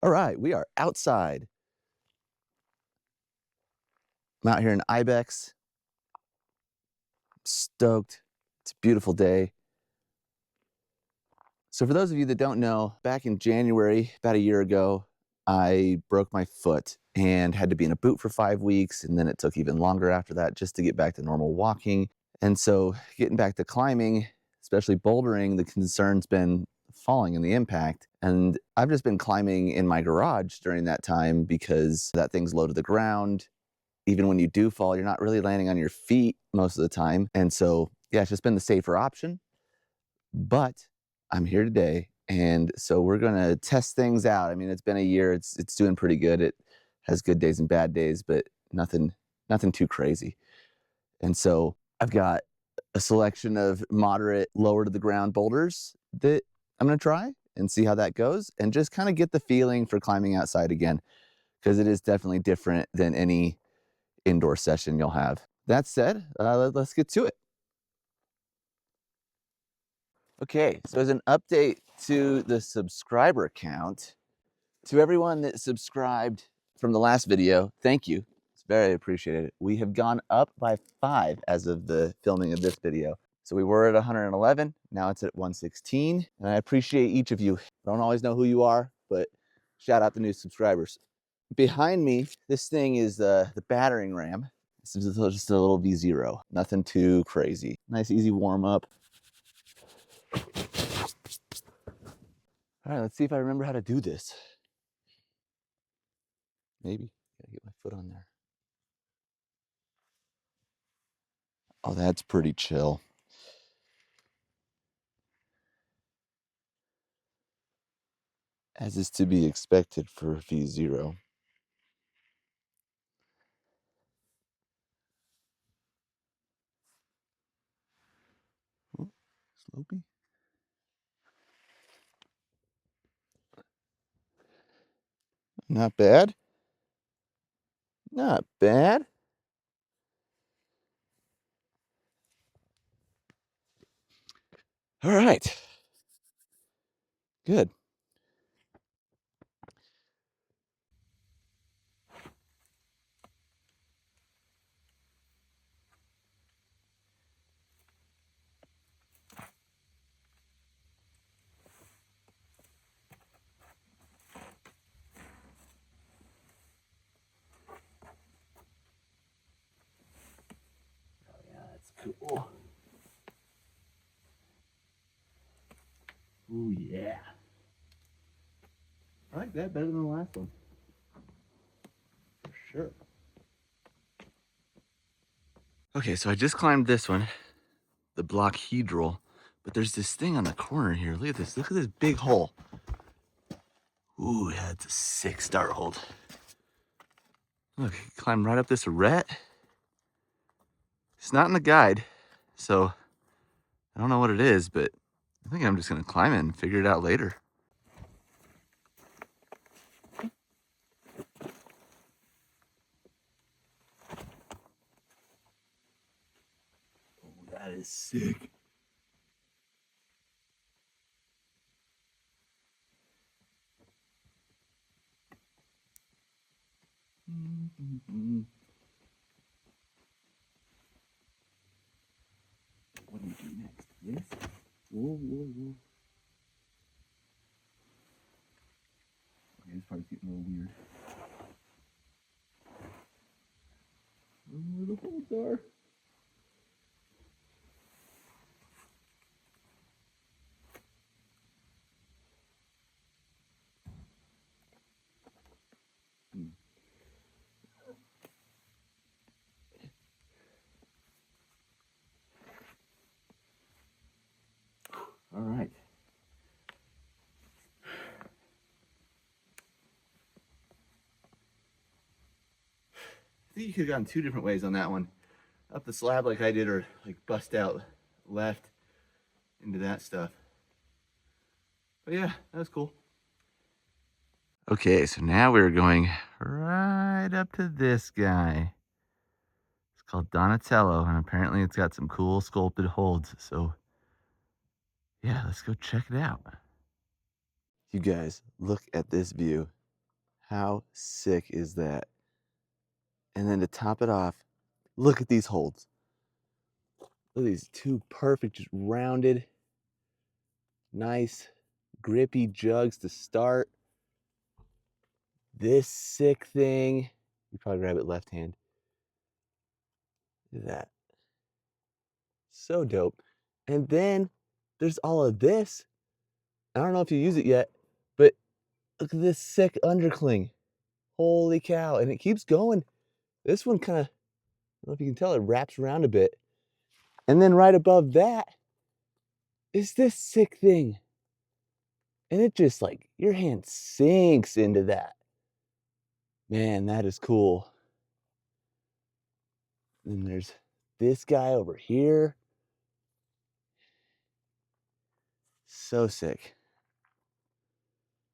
All right, we are outside. I'm out here in Ibex. I'm stoked. It's a beautiful day. So for those of you that don't know, back in January, about a year ago, I broke my foot and had to be in a boot for 5 weeks. And then it took even longer after that just to get back to normal walking. And so getting back to climbing, especially bouldering, the concern's been falling in the impact. And I've just been climbing in my garage during that time because that thing's low to the ground. Even when you do fall, you're not really landing on your feet most of the time. And so, yeah, it's just been the safer option. But I'm here today, and so we're gonna test things out. I mean, it's been a year. It's doing pretty good. It has good days and bad days, but nothing too crazy. And so I've got a selection of moderate, lower to the ground boulders that I'm gonna try and see how that goes, and just kind of get the feeling for climbing outside again, because it is definitely different than any indoor session you'll have. That said, let's get to it. Okay, so as an update to the subscriber count, to everyone that subscribed from the last video, thank you. It's very appreciated. We have gone up by 5 as of the filming of this video. So we were at 111, now it's at 116, and I appreciate each of you. I don't always know who you are, but shout out the new subscribers. Behind me, this thing is the Battering Ram. This is just a little V0, nothing too crazy. Nice easy warm up. All right, let's see if I remember how to do this. Maybe. Gotta get my foot on there. Oh, that's pretty chill. As is to be expected for V0. Ooh, slopey. Not bad. Not bad. All right. Good. Oh yeah, that's cool. Ooh yeah. I like that better than the last one. For sure. Okay, so I just climbed this one, the Bloc-Hedral, but there's this thing on the corner here. Look at this. Look at this big hole. Ooh, yeah, it's a sick start hold. Look, climb right up this arete. It's not in the guide, so I don't know what it is, but I think I'm just gonna climb it and figure it out later. Oh, that is sick. What do we do next? This? Whoa, whoa, whoa. Okay, this part's getting a little weird. I don't know where the holds are. All right. I think you could have gone 2 different ways on that one. Up the slab like I did, or like bust out left into that stuff. But yeah, that was cool. Okay, so now we're going right up to this guy. It's called Donatello, and apparently it's got some cool sculpted holds. So yeah, let's go check it out. You guys, look at this view. How sick is that? And then to top it off, look at these holds. Look at these two perfect, just rounded, nice, grippy jugs to start. This sick thing. You probably grab it left hand. Look at that. So dope. And then there's all of this. I don't know if you use it yet, but look at this sick undercling. Holy cow. And it keeps going. This one kind of, I don't know if you can tell, it wraps around a bit. And then right above that is this sick thing. And it just like, your hand sinks into that. Man, that is cool. And there's this guy over here. So sick.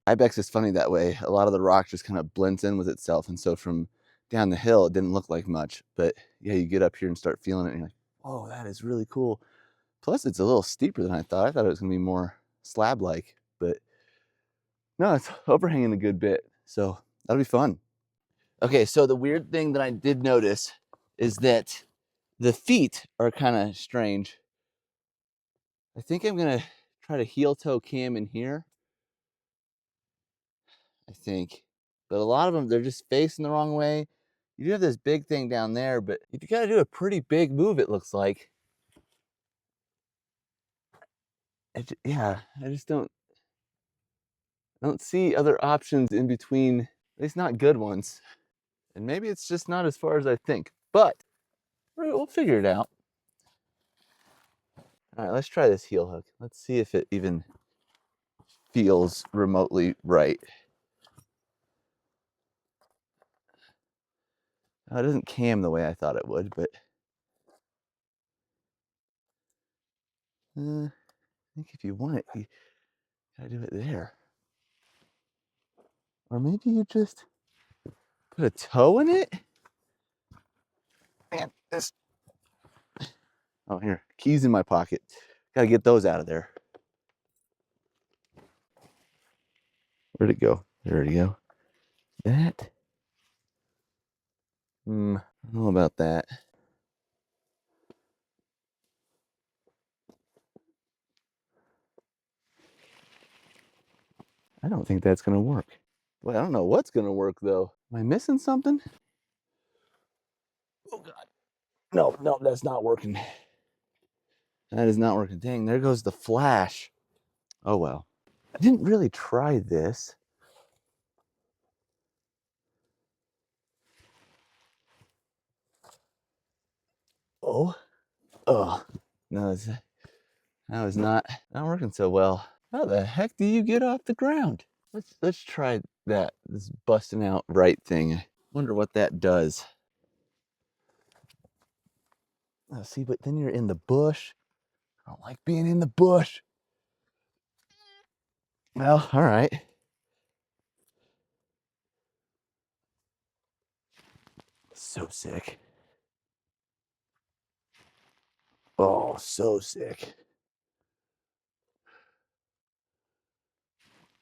Ibex is funny that way. A lot of the rock just kind of blends in with itself. And so from down the hill, it didn't look like much. But yeah, you get up here and start feeling it and you're like, whoa, that is really cool. Plus, it's a little steeper than I thought. I thought it was going to be more slab-like. But no, it's overhanging a good bit. So that'll be fun. Okay, so the weird thing that I did notice is that the feet are kind of strange. I think I'm going to try to heel toe cam in here. I think. But a lot of them, they're just facing the wrong way. You do have this big thing down there, but you got to do a pretty big move, it looks like. Yeah, I just don't see other options in between, at least not good ones. And maybe it's just not as far as I think, but we'll figure it out. All right, let's try this heel hook. Let's see if it even feels remotely right. It doesn't cam the way I thought it would, but I think if you want it, you gotta do it there. Or maybe you just put a toe in it? Man, this. Oh, here, keys in my pocket. Gotta get those out of there. Where'd it go? There we go. That? I don't know about that. I don't think that's gonna work. Well, I don't know what's gonna work though. Am I missing something? Oh God. No, that's not working. That is not working. Dang, there goes the flash. Oh well. I didn't really try this. Oh. Oh. No, that was not working so well. How the heck do you get off the ground? Let's try that. This busting out right thing. I wonder what that does. Oh, see, but then you're in the bush. I don't like being in the bush. Well, all right. So sick. Oh, so sick.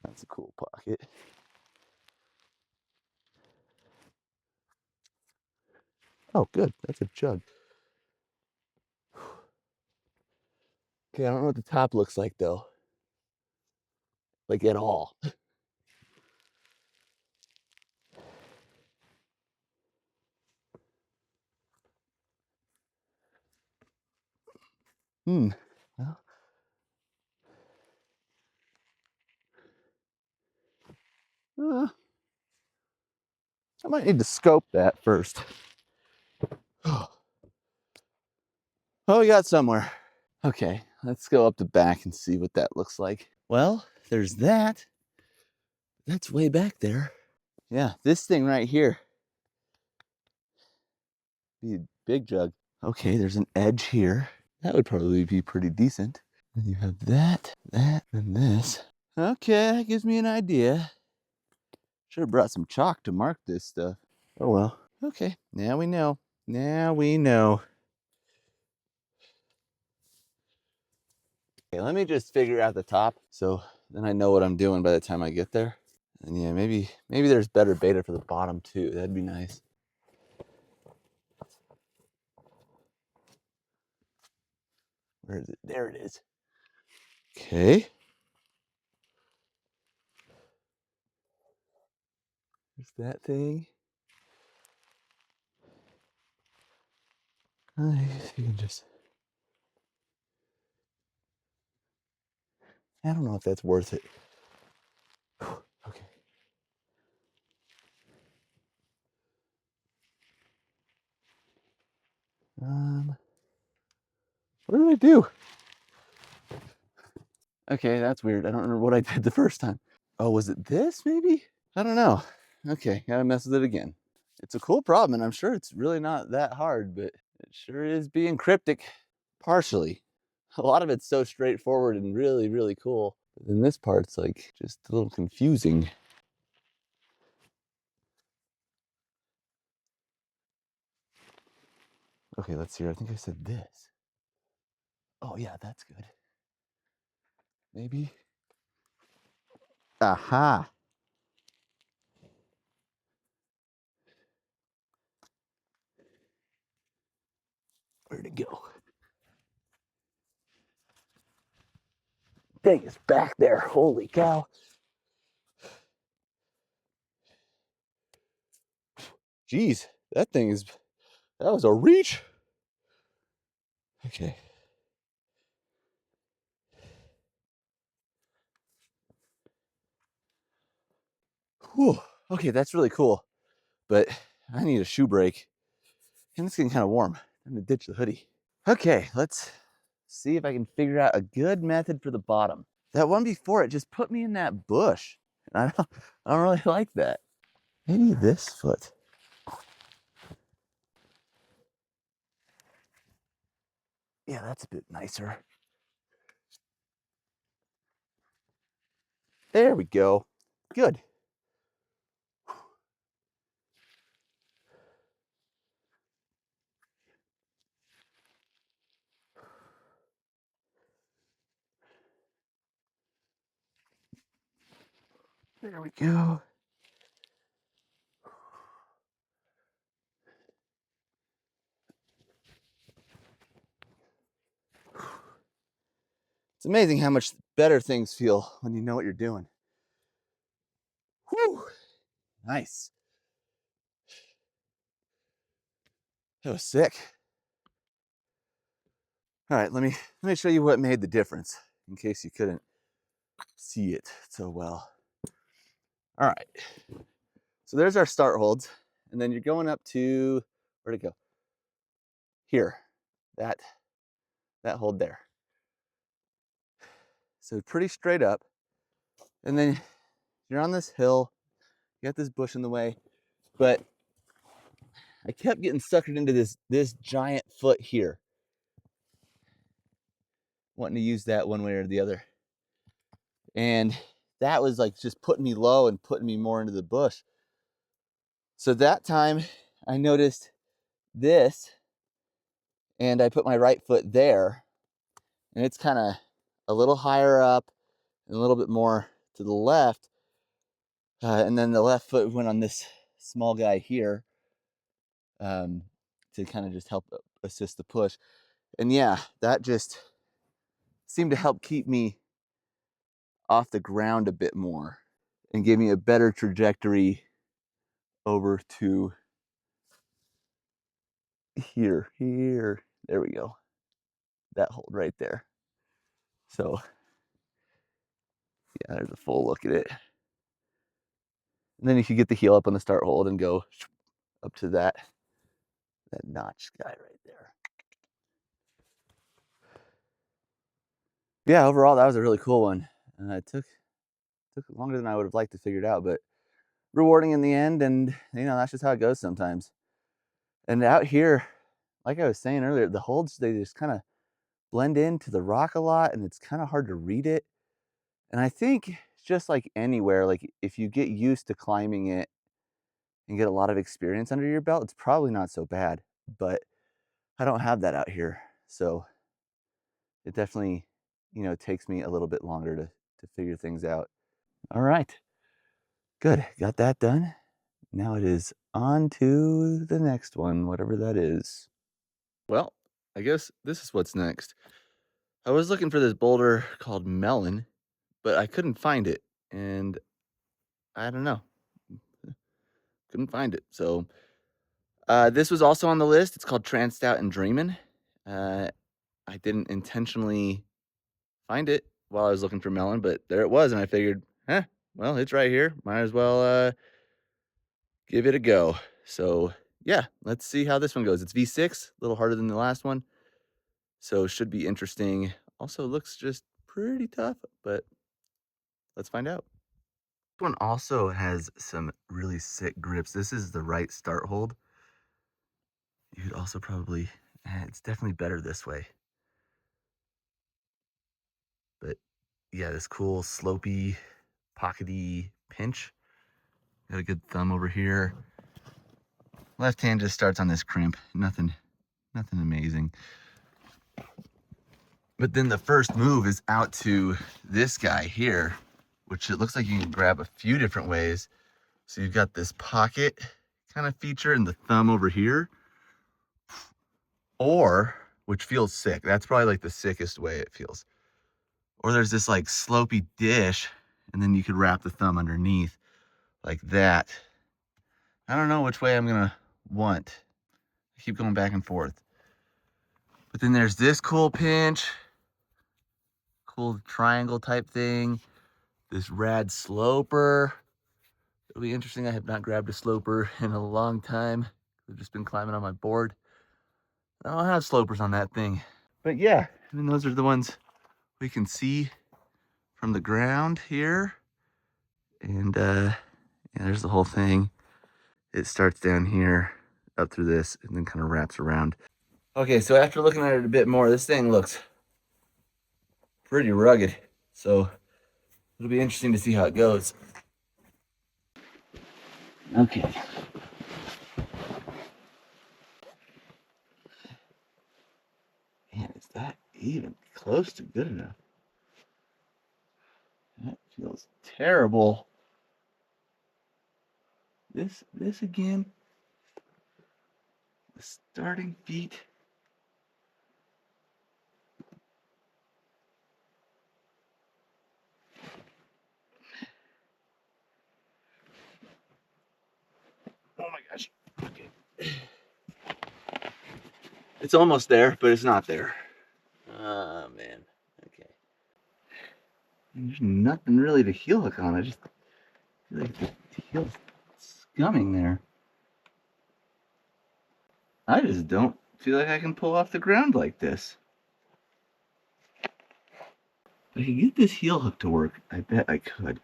That's a cool pocket. Oh, good. That's a jug. Okay, I don't know what the top looks like though. Like at all. Well, I might need to scope that first. Oh, we got somewhere. Okay, let's go up the back and see what that looks like. Well, there's that. That's way back there. Yeah, this thing right here. Be a big jug. Okay, there's an edge here. That would probably be pretty decent. Then you have that, and this. Okay, that gives me an idea. Should have brought some chalk to mark this stuff. Oh well. Okay, now we know. Now we know. Okay, let me just figure out the top so then I know what I'm doing by the time I get there. And yeah, maybe there's better beta for the bottom too. That'd be nice. Where is it? There it is. Okay. There's that thing. I guess you can just. I don't know if that's worth it. Okay. What did I do? Okay, that's weird. I don't remember what I did the first time. Oh, was it this maybe? I don't know. Okay, gotta mess with it again. It's a cool problem, and I'm sure it's really not that hard, but it sure is being cryptic. Partially. A lot of it's so straightforward and really, really cool. But then this part's like just a little confusing. Okay, let's see. I think I said this. Oh yeah, that's good. Maybe. Aha. Where'd it go? Dang, it's back there. Holy cow. Jeez, that was a reach. Okay. Whew. Okay, that's really cool. But I need a shoe break. And it's getting kind of warm. I'm gonna ditch the hoodie. Okay, let's see if I can figure out a good method for the bottom. That one before it just put me in that bush. And I don't really like that. Maybe this foot. Yeah, that's a bit nicer. There we go. Good. There we go. It's amazing how much better things feel when you know what you're doing. Whew. Nice. That was sick. All right, let me show you what made the difference in case you couldn't see it so well. All right. So there's our start holds, and then you're going up to, where'd it go? Here, that hold there. So pretty straight up, and then you're on this hill, you got this bush in the way, but I kept getting suckered into this giant foot here, wanting to use that one way or the other. And that was like just putting me low and putting me more into the bush. So that time I noticed this, and I put my right foot there, and it's kind of a little higher up and a little bit more to the left. And then the left foot went on this small guy here, to kind of just help assist the push. And yeah, that just seemed to help keep me off the ground a bit more and give me a better trajectory over to here. There we go. That hold right there. So yeah, there's a full look at it. And then you could get the heel up on the start hold and go up to that notch guy right there. Yeah, overall that was a really cool one. It took longer than I would have liked to figure it out, but rewarding in the end. And that's just how it goes sometimes. And out here, like I was saying earlier, the holds, they just kind of blend into the rock a lot, and it's kind of hard to read it. And I think it's just like anywhere, like if you get used to climbing it and get a lot of experience under your belt, it's probably not so bad. But I don't have that out here, so it definitely takes me a little bit longer to figure things out. All right. Good, got that done. Now it is on to the next one, whatever that is. Well, I guess this is what's next. I was looking for this boulder called Melon, but I couldn't find it, and I don't know, couldn't find it. So this was also on the list. It's called Tranced and Dreamin'. I didn't intentionally find it while I was looking for Melon, but there it was, and I figured, well, it's right here. Might as well give it a go. So yeah, let's see how this one goes. It's V6, a little harder than the last one, so should be interesting. Also looks just pretty tough, but let's find out. This one also has some really sick grips. This is the right start hold. You could also probably, it's definitely better this way. But yeah, this cool slopey, pockety pinch. Got a good thumb over here. Left hand just starts on this crimp. Nothing amazing. But then the first move is out to this guy here, which it looks like you can grab a few different ways. So you've got this pocket kind of feature and the thumb over here. Or, which feels sick. That's probably like the sickest way it feels. Or there's this like slopey dish, and then you could wrap the thumb underneath like that. I don't know which way I'm gonna want. I keep going back and forth. But then there's this cool pinch, cool triangle type thing. This rad sloper. It'll be interesting. I have not grabbed a sloper in a long time. I've just been climbing on my board. I don't have slopers on that thing. But yeah, and those are the ones we can see from the ground here. And yeah, there's the whole thing. It starts down here, up through this, and then kind of wraps around. Okay, so after looking at it a bit more, this thing looks pretty rugged. So it'll be interesting to see how it goes. Okay. Man, is that even close to good enough? That feels terrible. This again. The starting feet. Oh my gosh. Okay. It's almost there, but it's not there. Oh man. Okay. There's nothing really to heel hook on. I just feel like the heel's scumming there. I just don't feel like I can pull off the ground like this. If I could get this heel hook to work, I bet I could.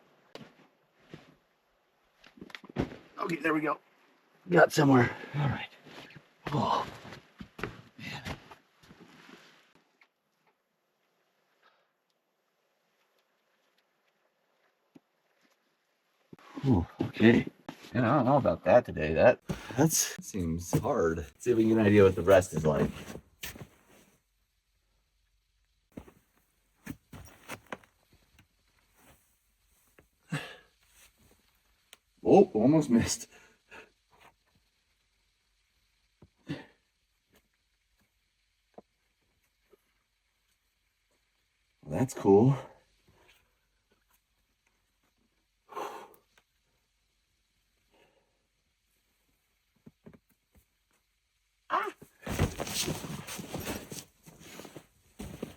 Okay, there we go. Got somewhere. All right. Oh, man. Ooh, okay. Yeah, I don't know about that today. That seems hard. Let's see if we can get an idea what the rest is like. Oh, almost missed. Well, that's cool. Ah.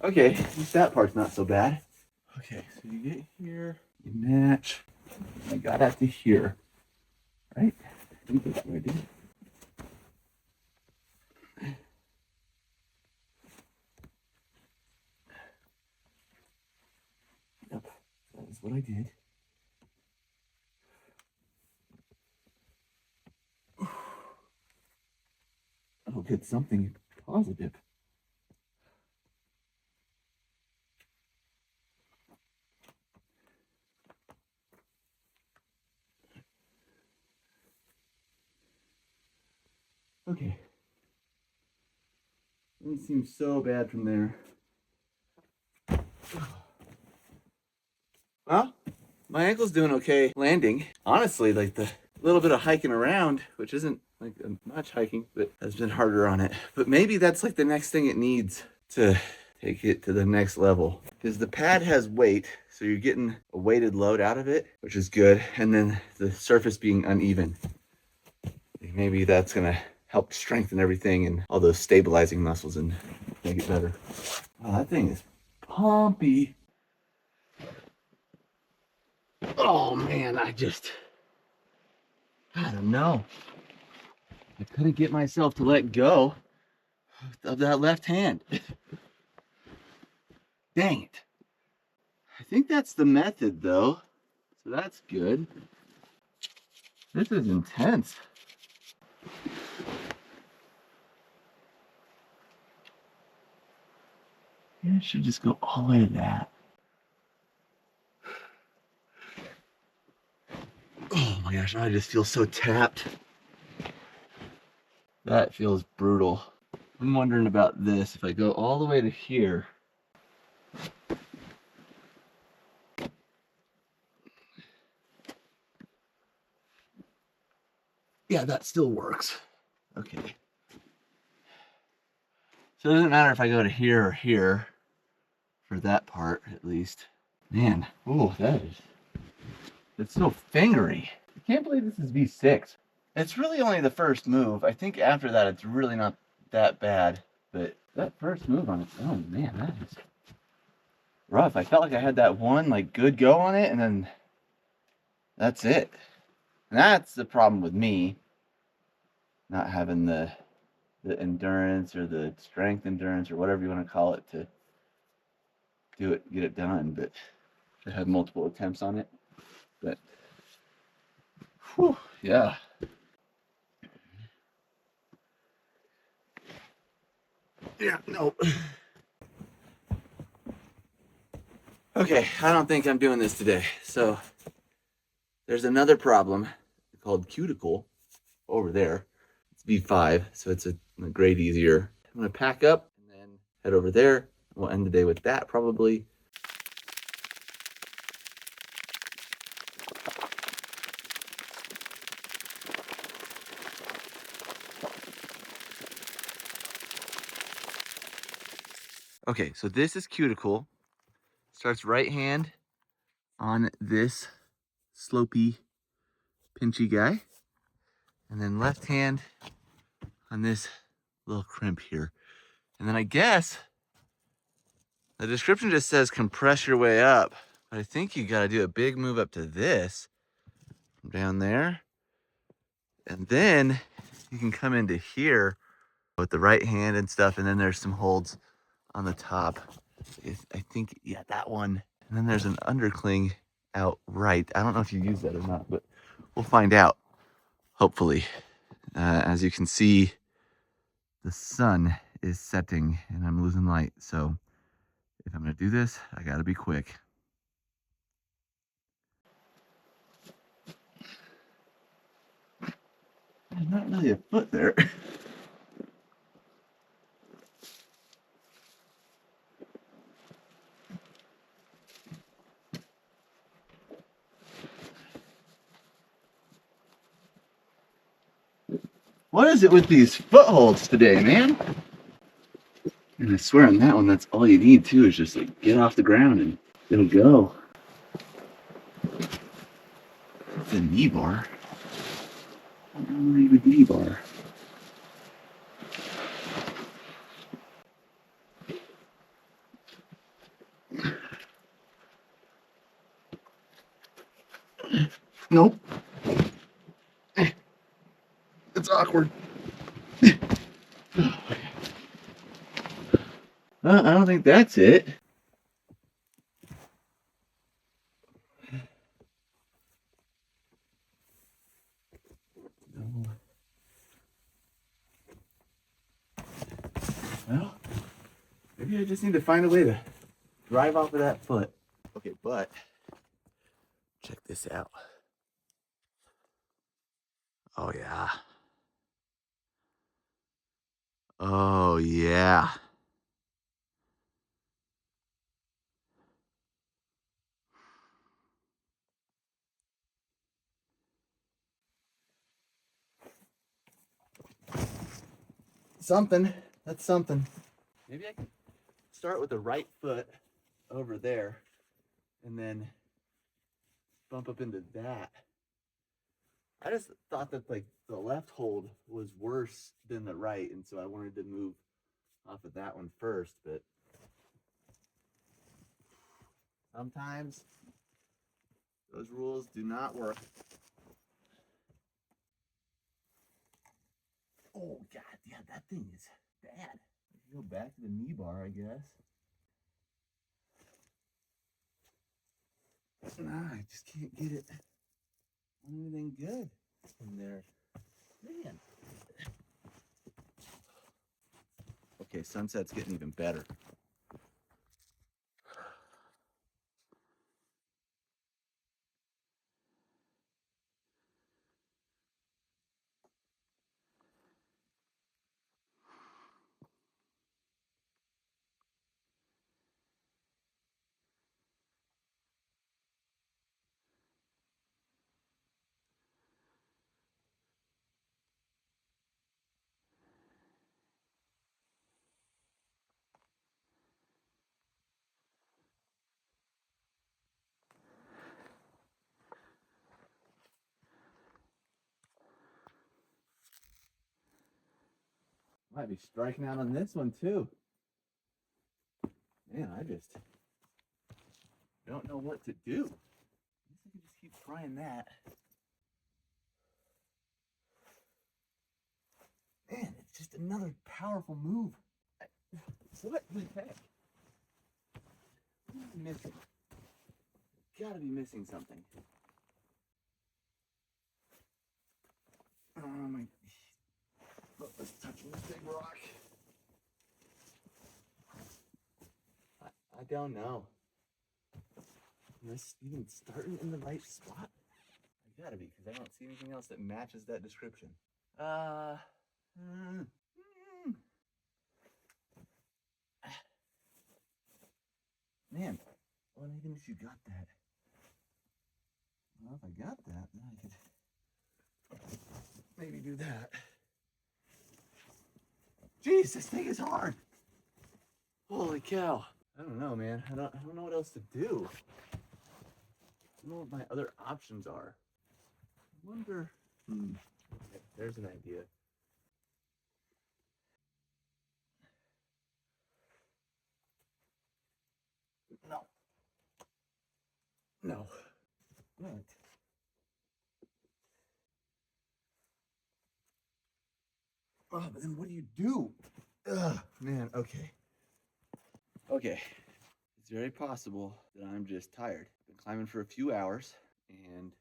Okay, at least that part's not so bad. Okay, so you get here, you match. I got out to here, right? I think that's what I did. Yep, that is what I did. I'll get something positive. Okay. Doesn't seem so bad from there. Huh? My ankle's doing okay landing. Honestly, like the little bit of hiking around, which isn't like much hiking, but has been harder on it. But maybe that's like the next thing it needs to take it to the next level. Because the pad has weight, so you're getting a weighted load out of it, which is good. And then the surface being uneven. Maybe that's gonna help strengthen everything and all those stabilizing muscles and make it better. Wow, that thing is pumpy. Oh man, I don't know. I couldn't get myself to let go of that left hand. Dang it. I think that's the method though, so that's good. This is intense. Yeah, I should just go all the way to that. Oh my gosh, I just feel so tapped. That feels brutal. I'm wondering about this. If I go all the way to here, yeah, that still works. Okay. So it doesn't matter if I go to here or here for that part, at least. Man, oh, it's so fingery. I can't believe this is V6. It's really only the first move. I think after that, it's really not that bad. But that first move on its own, man, that is rough. I felt like I had that one like good go on it, and then that's it. And that's the problem with me, not having the endurance or the strength endurance or whatever you want to call it to do it, get it done. But I had multiple attempts on it. But whew, yeah. Yeah, no. Okay, I don't think I'm doing this today. So there's another problem called Cuticle over there. It's V5, so it's a grade easier. I'm gonna pack up and then head over there. We'll end the day with that probably. Okay, so this is Cuticle. Starts right hand on this slopey, pinchy guy. And then left hand on this little crimp here. And then I guess the description just says compress your way up. But I think you gotta do a big move up to this from down there. And then you can come into here with the right hand and stuff. And then there's some holds on the top. I think, yeah, that one. And then there's an undercling out right. I don't know if you use that or not, but we'll find out, hopefully. As you can see, the sun is setting and I'm losing light. So if I'm gonna do this, I gotta be quick. There's not really a foot there. What is it with these footholds today, man? And I swear on that one, that's all you need too, is just like get off the ground and it'll go. It's a knee bar. I don't know what a knee bar. Nope. It's awkward. I don't think that's it. Well, maybe I just need to find a way to drive off of that foot. Okay, but check this out. Oh, yeah. Oh, yeah. something. That's something. Maybe I can start with the right foot over there and then bump up into that. I just thought that like the left hold was worse than the right, and so I wanted to move off of that one first, but sometimes those rules do not work. Oh God, yeah, that thing is bad. I can go back to the knee bar, I guess. Nah, I just can't get it on anything good in there. Man. Okay, sunset's getting even better. Might be striking out on this one too. Man, I just don't know what to do. I guess I could just keep trying that. Man, it's just another powerful move. What the heck? What am I missing? Gotta be missing something. Oh my. Let's touch this big rock. I don't know. Am I even starting in the right spot? I gotta be, because I don't see anything else that matches that description. Man, well, even if you got that. Well, if I got that, then I could maybe do that. Jeez, this thing is hard. Holy cow. I don't know, man. I don't know what else to do. I don't know what my other options are. I wonder. Okay, there's an idea. No. No. What? Oh, but then what do you do? Ugh, man, okay. Okay. It's very possible that I'm just tired. Been climbing for a few hours, and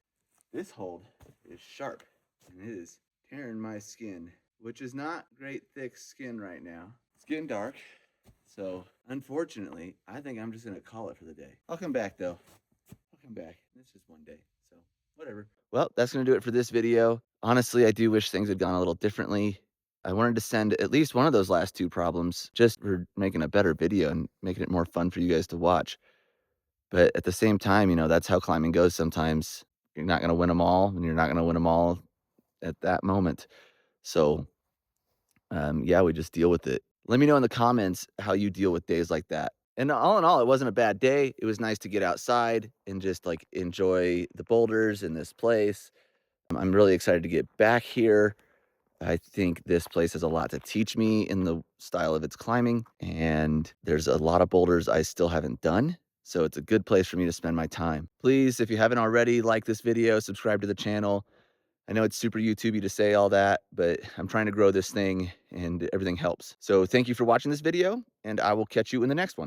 this hold is sharp, and it is tearing my skin, which is not great thick skin right now. It's getting dark, so unfortunately, I think I'm just gonna call it for the day. I'll come back though. I'll come back. It's just one day, so whatever. Well, that's gonna do it for this video. Honestly, I do wish things had gone a little differently. I wanted to send at least one of those last two problems just for making a better video and making it more fun for you guys to watch. But at the same time, that's how climbing goes sometimes. You're not gonna win them all, and you're not gonna win them all at that moment. So, yeah, we just deal with it. Let me know in the comments how you deal with days like that. And all in all, it wasn't a bad day. It was nice to get outside and just like enjoy the boulders in this place. I'm really excited to get back here. I think this place has a lot to teach me in the style of its climbing, and there's a lot of boulders I still haven't done. So it's a good place for me to spend my time. Please, if you haven't already, like this video, subscribe to the channel. I know it's super YouTubey to say all that, but I'm trying to grow this thing and everything helps. So thank you for watching this video, and I will catch you in the next one.